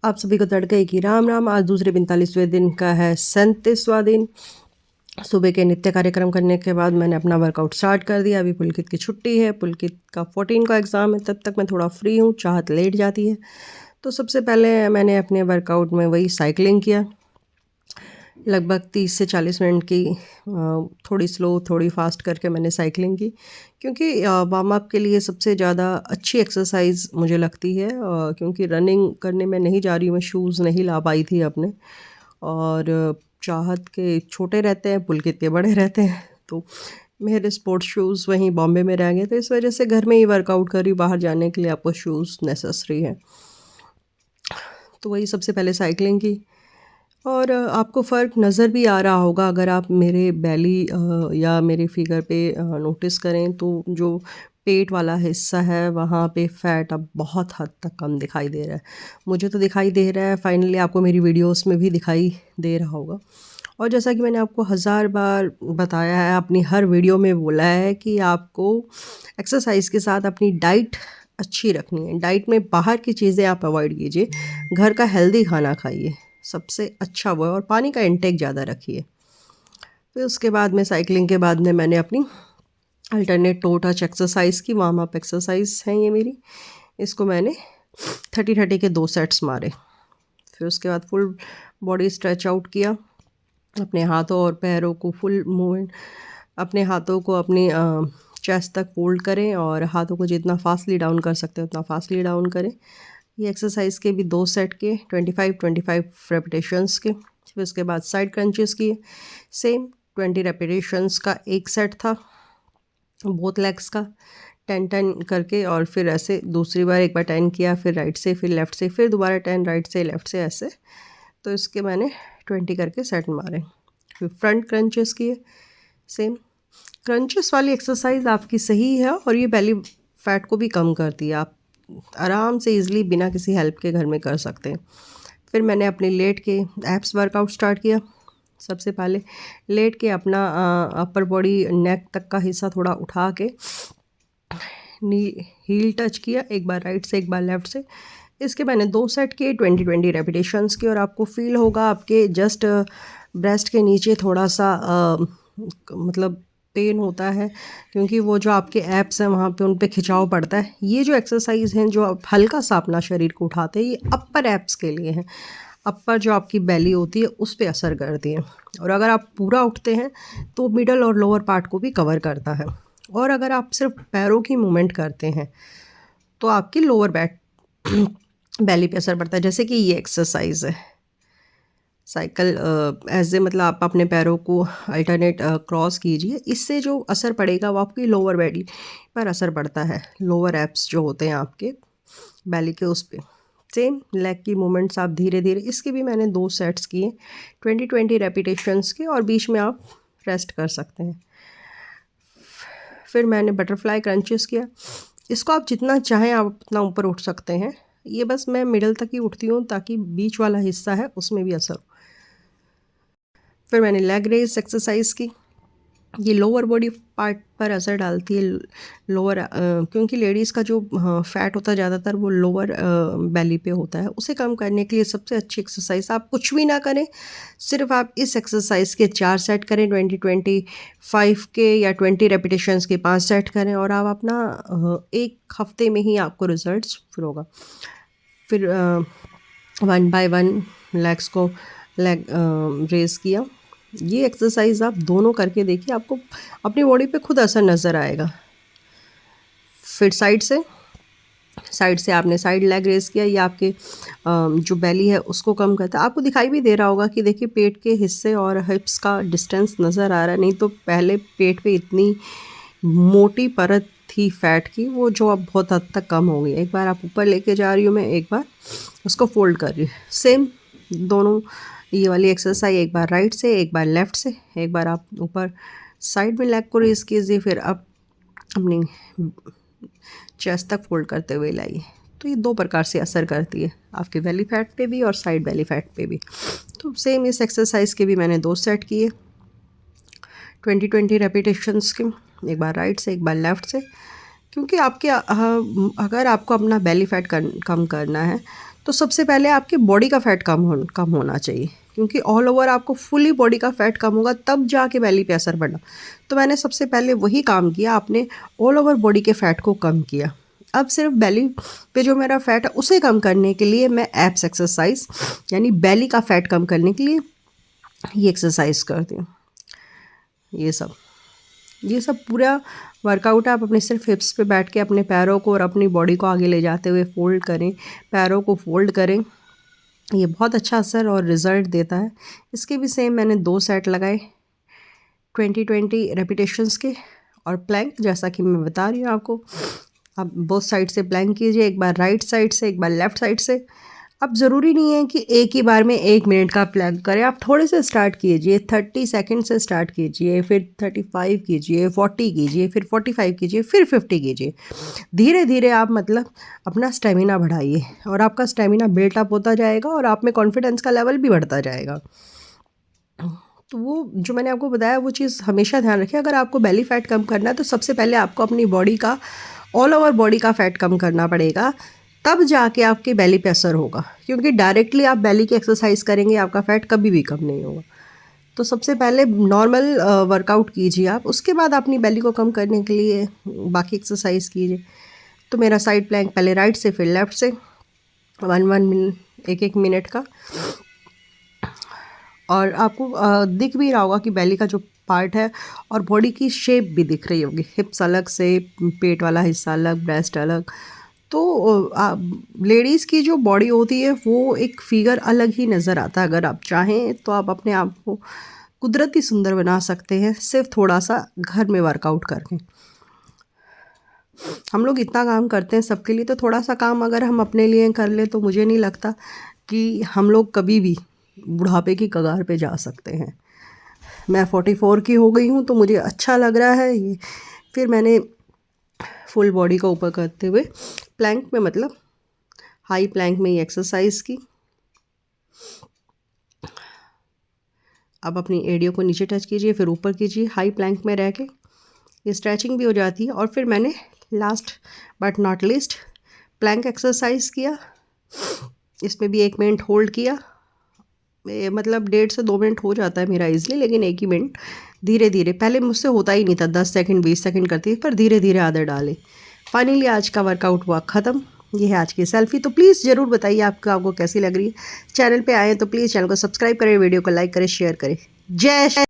आप सभी को तड़के की राम राम। आज दूसरे 45वें दिन का है 37वां दिन। सुबह के नित्य कार्यक्रम करने के बाद मैंने अपना वर्कआउट स्टार्ट कर दिया। अभी पुलकित की छुट्टी है, पुलकित का 14 का एग्ज़ाम है, तब तक मैं थोड़ा फ्री हूँ। चाहत लेट जाती है, तो सबसे पहले मैंने अपने वर्कआउट में वही साइकिलिंग किया, लगभग 30 से 40 मिनट की, थोड़ी स्लो थोड़ी फास्ट करके मैंने साइकिलिंग की, क्योंकि वार्म अप के लिए सबसे ज़्यादा अच्छी एक्सरसाइज मुझे लगती है। क्योंकि रनिंग करने में नहीं जा रही हूँ, मैं शूज़ नहीं ला पाई थी अपने, और चाहत के छोटे रहते हैं, पुलकित के बड़े रहते हैं, तो मेरे स्पोर्ट्स शूज़ वहीं बॉम्बे में रह गए, तो इस वजह से घर में ही वर्कआउट करी। बाहर जाने के लिए आपको शूज़ नेसेसरी है, तो वही सबसे पहले साइकिलिंग की। और आपको फ़र्क नज़र भी आ रहा होगा अगर आप मेरे बेली या मेरे फिगर पे नोटिस करें, तो जो पेट वाला हिस्सा है वहाँ पे फ़ैट अब बहुत हद तक कम दिखाई दे रहा है। मुझे तो दिखाई दे रहा है, फाइनली आपको मेरी वीडियोस में भी दिखाई दे रहा होगा। और जैसा कि मैंने आपको हज़ार बार बताया है, अपनी हर वीडियो में बोला है कि आपको एक्सरसाइज के साथ अपनी डाइट अच्छी रखनी है। डाइट में बाहर की चीज़ें आप अवॉइड कीजिए, घर का हेल्दी खाना खाइए, सबसे अच्छा वो है, और पानी का इंटेक ज़्यादा रखिए। फिर उसके बाद में साइकिलिंग के बाद में मैंने अपनी अल्टरनेट टो टच एक्सरसाइज की, वार्म अप एक्सरसाइज है ये मेरी। इसको मैंने 30-30 के 2 सेट्स मारे। फिर उसके बाद फुल बॉडी स्ट्रेच आउट किया, अपने हाथों और पैरों को फुल मूवमेंट, अपने हाथों को अपनी चेस्ट तक फोल्ड करें, और हाथों को जितना फास्टली डाउन कर सकते हैं उतना फास्टली डाउन करें। ये एक्सरसाइज के भी 2 सेट के 25-25 रेपिटेशंस के। फिर उसके बाद साइड क्रंचेस किए, सेम 20 रेपिटेशंस का एक सेट था, बोथ लेग्स का 10-10 करके। और फिर ऐसे दूसरी बार एक बार 10 किया, फिर राइट से, फिर लेफ़्ट से, फिर दोबारा 10 राइट से लेफ़्ट से, ऐसे। तो इसके मैंने 20 करके सेट मारे। फिर फ्रंट क्रंचेस किए, सेम। क्रंचेस वाली एक्सरसाइज आपकी सही है, और ये बेली फैट को भी कम करती है। आप आराम से इजीली बिना किसी हेल्प के घर में कर सकते हैं। फिर मैंने अपने लेट के एब्स वर्कआउट स्टार्ट किया। सबसे पहले लेट के अपना अपर बॉडी नेक तक का हिस्सा थोड़ा उठा के नी हील टच किया, एक बार राइट से एक बार लेफ़्ट से। इसके मैंने 2 सेट किए, 20-20 रेपिटेशंस की। और आपको फील होगा आपके जस्ट ब्रेस्ट के नीचे थोड़ा सा मतलब पेन होता है, क्योंकि वो जो आपके एब्स हैं वहाँ पे उन पे खिंचाव पड़ता है। ये जो एक्सरसाइज हैं जो आप हल्का सा अपना शरीर को उठाते हैं, ये अपर एब्स के लिए हैं। अपर जो आपकी बेली होती है उस पे असर करती है, और अगर आप पूरा उठते हैं तो मिडल और लोअर पार्ट को भी कवर करता है। और अगर आप सिर्फ पैरों की मूवमेंट करते हैं तो आपकी लोअर बैक बेली पे असर पड़ता है। जैसे कि ये एक्सरसाइज है साइकिल, ऐसे मतलब आप अपने पैरों को अल्टरनेट क्रॉस कीजिए, इससे जो असर पड़ेगा वो आपकी लोअर बेली पर असर पड़ता है। लोअर एब्स जो होते हैं आपके बेली के, उस पे सेम लेग की मूवमेंट्स आप धीरे धीरे। इसके भी मैंने 2 सेट्स किए, 20-20 रेपिटेशंस के, और बीच में आप रेस्ट कर सकते हैं। फिर मैंने बटरफ्लाई क्रंचेस किया। इसको आप जितना चाहें आप उतना ऊपर उठ सकते हैं, ये बस मैं मिडल तक ही उठती हूँ ताकि बीच वाला हिस्सा है उसमें भी असर हो। फिर मैंने लेग रेज एक्सरसाइज की। ये लोअर बॉडी पार्ट पर असर डालती है, लोअर, क्योंकि लेडीज़ का जो फैट होता है ज़्यादातर वो लोअर बेली पे होता है। उसे कम करने के लिए सबसे अच्छी एक्सरसाइज, आप कुछ भी ना करें, सिर्फ आप इस एक्सरसाइज के 4 सेट करें, 20-25 के या 20 रेपिटेशंस के 5 सेट करें, और आप अपना 1 हफ्ते में ही आपको रिजल्ट्स फिर होगा। फिर 1 बाय 1 लेग्स को लेग रेज़ किया। ये एक्सरसाइज आप दोनों करके देखिए, आपको अपनी बॉडी पे खुद असर नज़र आएगा। फिर साइड से आपने साइड लेग रेज़ किया, ये आपके जो बेली है उसको कम करता है। आपको दिखाई भी दे रहा होगा कि देखिए पेट के हिस्से और हिप्स का डिस्टेंस नज़र आ रहा है। नहीं तो पहले पेट पे इतनी मोटी परत थी फैट की, वो जो अब बहुत हद तक कम हो गई। एक बार आप ऊपर लेके जा रही हूँ मैं, एक बार उसको फोल्ड कर रही हूँ। सेम दोनों ये वाली एक्सरसाइज, एक बार राइट से एक बार लेफ़्ट से, एक बार आप ऊपर साइड में लेग को रेज़ कीजिए, फिर आप अपनी चेस्ट तक फोल्ड करते हुए लाइए। तो ये 2 प्रकार से असर करती है, आपके बेली फैट पे भी और साइड बेली फैट पे भी। तो सेम इस एक्सरसाइज के भी मैंने 2 सेट किए, 20-20 रेपिटेशंस के, एक बार राइट से एक बार लेफ़्ट से। क्योंकि आपके अगर आपको अपना बेली फैट कम करना है तो सबसे पहले आपके बॉडी का फ़ैट कम होना चाहिए, क्योंकि ऑल ओवर आपको फुली बॉडी का फ़ैट कम होगा तब जाके बेली पे असर पड़ा। तो मैंने सबसे पहले वही काम किया, आपने ऑल ओवर बॉडी के फ़ैट को कम किया। अब सिर्फ बेली पे जो मेरा फ़ैट है उसे कम करने के लिए मैं एब्स एक्सरसाइज यानी बेली का फ़ैट कम करने के लिए ये एक्सरसाइज करती हूँ। ये सब पूरा वर्कआउट आप अपने सिर्फ हिप्स पे बैठ के अपने पैरों को और अपनी बॉडी को आगे ले जाते हुए फोल्ड करें, पैरों को फोल्ड करें। ये बहुत अच्छा असर और रिज़ल्ट देता है। इसके भी सेम मैंने 2 सेट लगाए 20-20 रेपिटेशंस के। और प्लैंक जैसा कि मैं बता रही हूँ आपको, आप बोथ साइड से प्लैंक कीजिए, एक बार राइट साइड से, एक बार लेफ़्ट साइड से। अब ज़रूरी नहीं है कि एक ही बार में 1 मिनट का प्लैंक करें, आप थोड़े से स्टार्ट कीजिए, 30 सेकंड से स्टार्ट कीजिए, फिर 35 कीजिए, 40 कीजिए, फिर 45 कीजिए, फिर 50 कीजिए। धीरे धीरे आप मतलब अपना स्टेमिना बढ़ाइए और आपका स्टेमिना बिल्टअप होता जाएगा और आप में कॉन्फिडेंस का लेवल भी बढ़ता जाएगा। तो वो जो मैंने आपको बताया वो चीज़ हमेशा ध्यान रखें। अगर आपको बेली फ़ैट कम करना है तो सबसे पहले आपको अपनी बॉडी का ऑल ओवर बॉडी का फ़ैट कम करना पड़ेगा, तब जाके आपके बेली पे असर होगा। क्योंकि डायरेक्टली आप बेली की एक्सरसाइज करेंगे आपका फ़ैट कभी भी कम नहीं होगा। तो सबसे पहले नॉर्मल वर्कआउट कीजिए आप, उसके बाद अपनी बेली को कम करने के लिए बाकी एक्सरसाइज कीजिए। तो मेरा साइड प्लैंक पहले राइट से फिर लेफ़्ट से 1-1 मिनट का। और आपको दिख भी रहा होगा कि बेली का जो पार्ट है और बॉडी की शेप भी दिख रही होगी, हिप्स अलग से, पेट वाला हिस्सा अलग, ब्रेस्ट अलग। तो लेडीज़ की जो बॉडी होती है वो एक फिगर अलग ही नज़र आता है। अगर आप चाहें तो आप अपने आप को कुदरती सुंदर बना सकते हैं सिर्फ थोड़ा सा घर में वर्कआउट करके। हम लोग इतना काम करते हैं सबके लिए, तो थोड़ा सा काम अगर हम अपने लिए कर लें तो मुझे नहीं लगता कि हम लोग कभी भी बुढ़ापे की कगार पे जा सकते हैं। मैं 44 की हो गई हूँ तो मुझे अच्छा लग रहा है ये। फिर मैंने फुल बॉडी को ऊपर करते हुए प्लैंक में मतलब हाई प्लैंक में ये एक्सरसाइज की। अब अपनी एडियो को नीचे टच कीजिए, फिर ऊपर कीजिए हाई प्लैंक में रह के, ये स्ट्रेचिंग भी हो जाती है। और फिर मैंने last but not least plank exercise किया। इसमें भी 1 मिनट होल्ड किया, मतलब 1.5 से 2 मिनट हो जाता है मेरा ईज़िली, लेकिन 1 ही मिनट धीरे धीरे, पहले मुझसे होता ही नहीं था, 10 सेकंड 20 सेकंड करती थी, पर धीरे धीरे आदत डाले। फाइनली आज का वर्कआउट हुआ ख़त्म। ये है आज की सेल्फी। तो प्लीज़ ज़रूर बताइए आपको कैसी लग रही है। चैनल पे आए तो प्लीज़ चैनल को सब्सक्राइब करें, वीडियो को लाइक करें, शेयर करें। जय